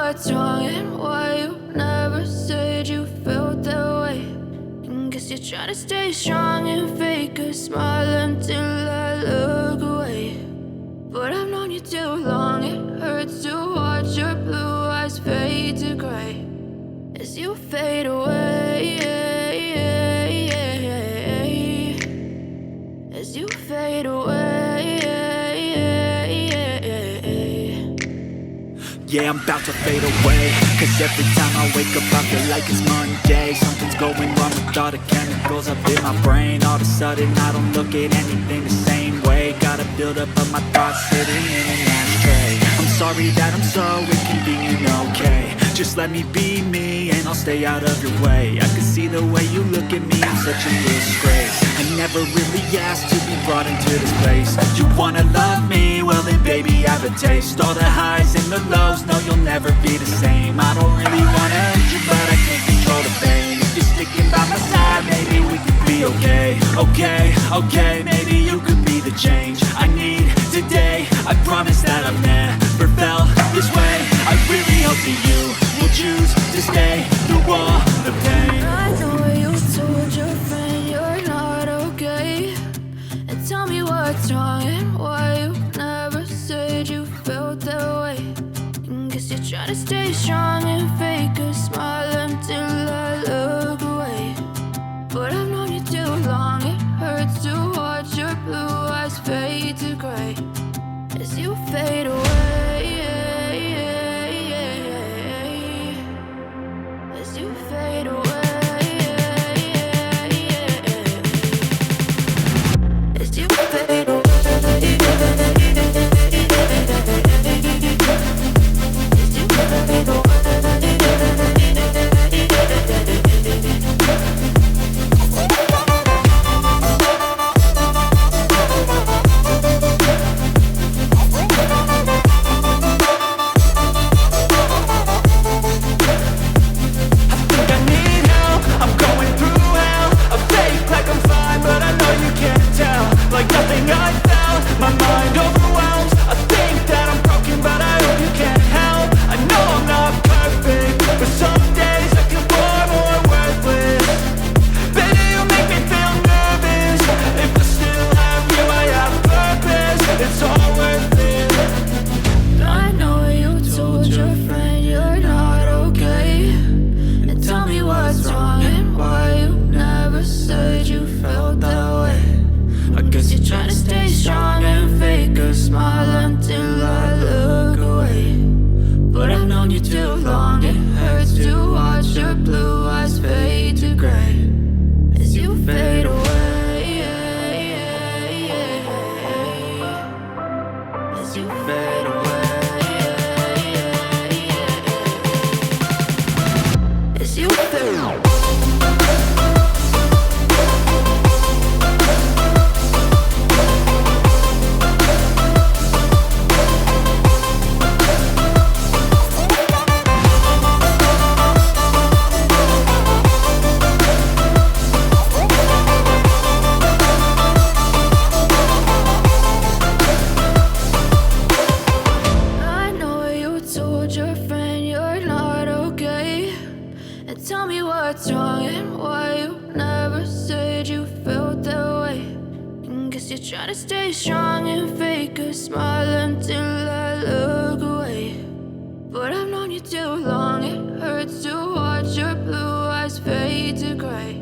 what's wrong and why you never said you felt that way. And guess you're trying to stay strong and fake a smile until I look away. But I've known you too long, it hurts to watch your blue eyes fade to gray as you fade away, as you fade away. Yeah, I'm about to fade away, cause every time I wake up I feel like it's Monday. Something's going wrong with all the chemicals up in my brain. All of a sudden I don't look at anything the same way. Got a buildup of my thoughts sitting in an ashtray. I'm sorry that I'm so inconvenient, okay. Just let me be me and I'll stay out of your way. I can see the way you look at me, I'm such a disgrace. I never really asked to be brought into this place. You wanna love me? Well then baby I have a taste. All the highs and the lows, no you'll never be the same. I don't really wanna hurt you but I can't control the pain. If you're sticking by my side, maybe we could be okay. Okay, maybe you could be the change I need today. I promise that I've never felt this way. I really hope that you will choose to stay through all the pain. I know you told your friend you're not okay, and tell me what's wrong and why you never said you felt that way. And guess you're trying to stay strong and fake a smile until I look away. But I've known you too long, it hurts to watch your blue eyes fade to gray as you fade away, as you fade away, as you fade away, as you fade away. Like nothing I felt, my mind overwhelms. I think that I'm broken, but I hope you can't help. I know I'm not perfect, but some days I feel far more worthless. Baby, you make me feel nervous. If I still have you, I have purpose. It's all worth it. I know you told your friend you're not okay, and tell me what's wrong and why you never said you felt that way. I guess you're trying to stay strong and fake a smile until I look away. But I've known you too long, it hurts to watch your blue eyes fade to gray as you fade away, as you fade away, as you fade away. What's wrong and why you never said you felt that way. And guess you're trying to stay strong and fake a smile until I look away. But I've known you too long, it hurts to watch your blue eyes fade to gray.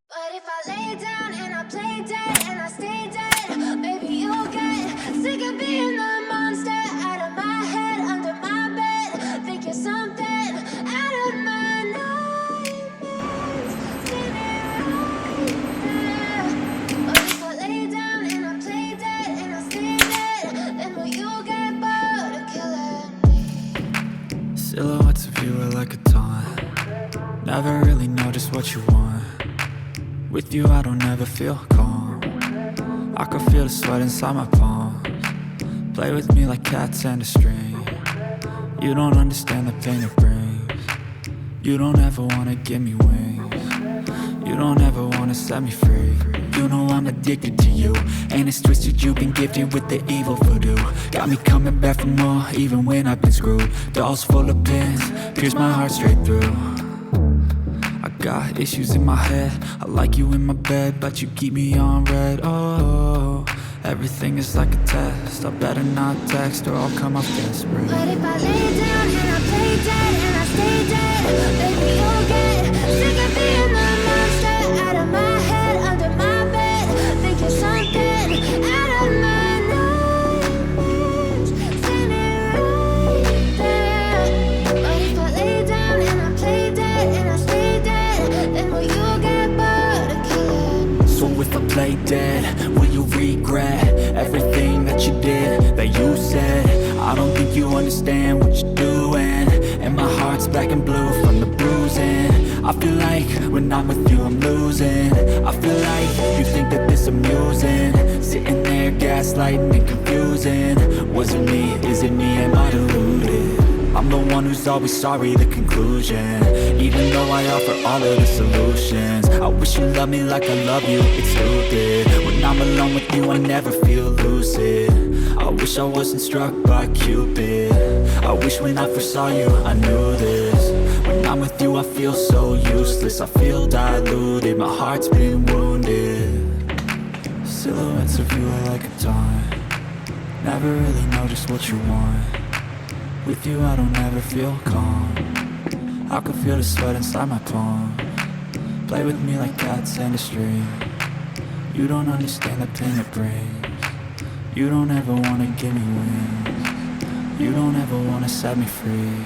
But if I lay down and I play dead and I stay dead, baby you'll get sick of being the monster out of my head, under my bed, think you're something out of my nightmares. Stay there right there. But if I lay down and I play dead and I stay dead, then will you get bored of killing me? Silhouettes of you are like a taunt. Never really know just what you want. With you I don't ever feel calm. I can feel the sweat inside my palms. Play with me like cats and a string. You don't understand the pain it brings. You don't ever wanna give me wings. You don't ever wanna set me free. You know I'm addicted to you, and it's twisted, you've been gifted with the evil voodoo. Got me coming back for more, even when I've been screwed. Dolls full of pins, pierce my heart straight through. I got issues in my head, I like you in my bed, but you keep me on red. Oh, everything is like a test, I better not text or I'll come off desperate. But if I lay down and I play dead and I stay dead, baby, you'll get sick of being the monster out of my head, under my bed, thinking something out of my nightmares, standing right there. But if I lay down and I play dead and I stay dead, then will you get bored of killing? So if I play dead, will you regret everything that you did, that you said? I don't think you understand what you're doing, and my heart's black and blue from the bruising. I feel like when I'm with you I'm losing. I feel like you think that this amusing, sitting there gaslighting and confusing. Was it me? Is it me? Am I deluded? I'm the one who's always sorry, the conclusion, even though I offer all of the solutions. I wish you loved me like I love you, it's stupid. When I'm alone with you I never feel lucid. I wish I wasn't struck by Cupid. I wish when I first saw you I knew this. When I'm with you I feel so useless, I feel diluted, my heart's been wounded. Silhouettes of you are like a taunt, never really know just what you want. With you I don't ever feel calm, I can feel the sweat inside my palm. Play with me like cats and a string, you don't understand the pain it brings. You don't ever wanna give me wings, you don't ever wanna set me free.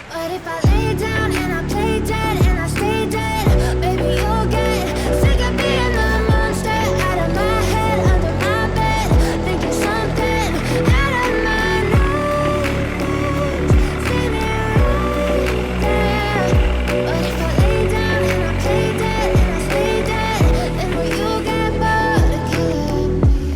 But if I lay down and I play dead and I stay dead, baby, you'll get sick of being the monster out of my head, under my bed, thinking something out of my nightmares, standing right there. But if I lay down and I play dead and I stay dead, then will you get bored of killing me?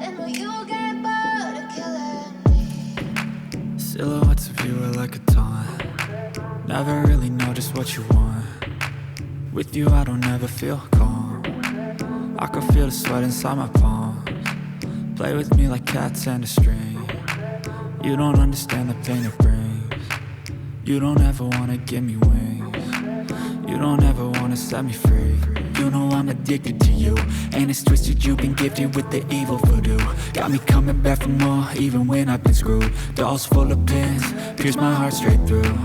Then will you get bored of killing me? Silhouettes of you are like a taunt, never really know just what you want. With you I don't ever feel calm, I can feel the sweat inside my palms. Play with me like cats and a string. You don't understand the pain it brings. You don't ever wanna give me wings. You don't ever wanna set me free. You know I'm addicted to you, and it's twisted, you've been gifted with the evil voodoo. Got me coming back for more, even when I've been screwed. Dolls full of pins, pierce my heart straight through.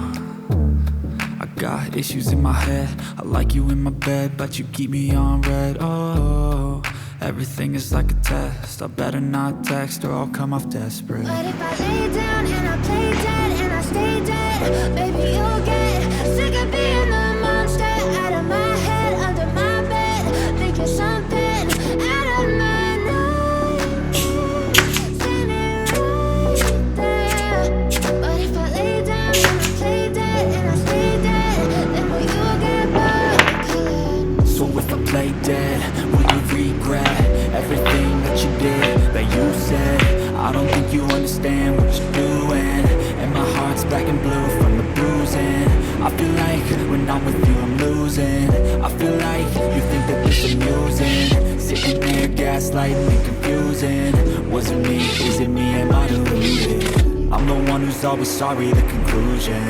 I got issues in my head, I like you in my bed, but you keep me on red. Oh, everything is like a test, I better not text or I'll come off desperate. But if I lay down and I play dead and I stay dead, baby, you'll get sick of being the monster out of my head, under my bed, thinking something out of my night, standing right there. But if I lay down and I play dead and I stay dead, then will you get back? So if I play dead, will you regret everything that you did, that you said? I don't think you understand what you're doing, and my heart's black and blue from the bruising. I feel like when I'm with you I'm losing. I feel like you think that this is amusing, sitting there gaslighting and confusing. Was it me? Is it me? Am I deluded? I'm the one who's always sorry, the conclusion,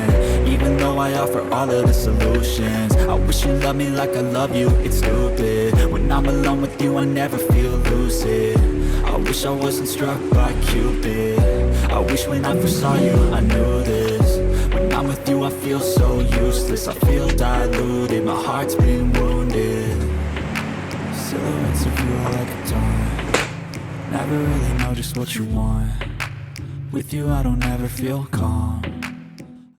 even though I offer all of the solutions. I wish you loved me like I love you, it's stupid. When I'm alone with you I never feel lucid. I wish I wasn't struck by Cupid. I wish when I first saw you I knew this. When I'm with you I feel so useless, I feel diluted, my heart's been wounded. Silhouettes of you are like a taunt, never really know just what you want. With you I don't ever feel calm.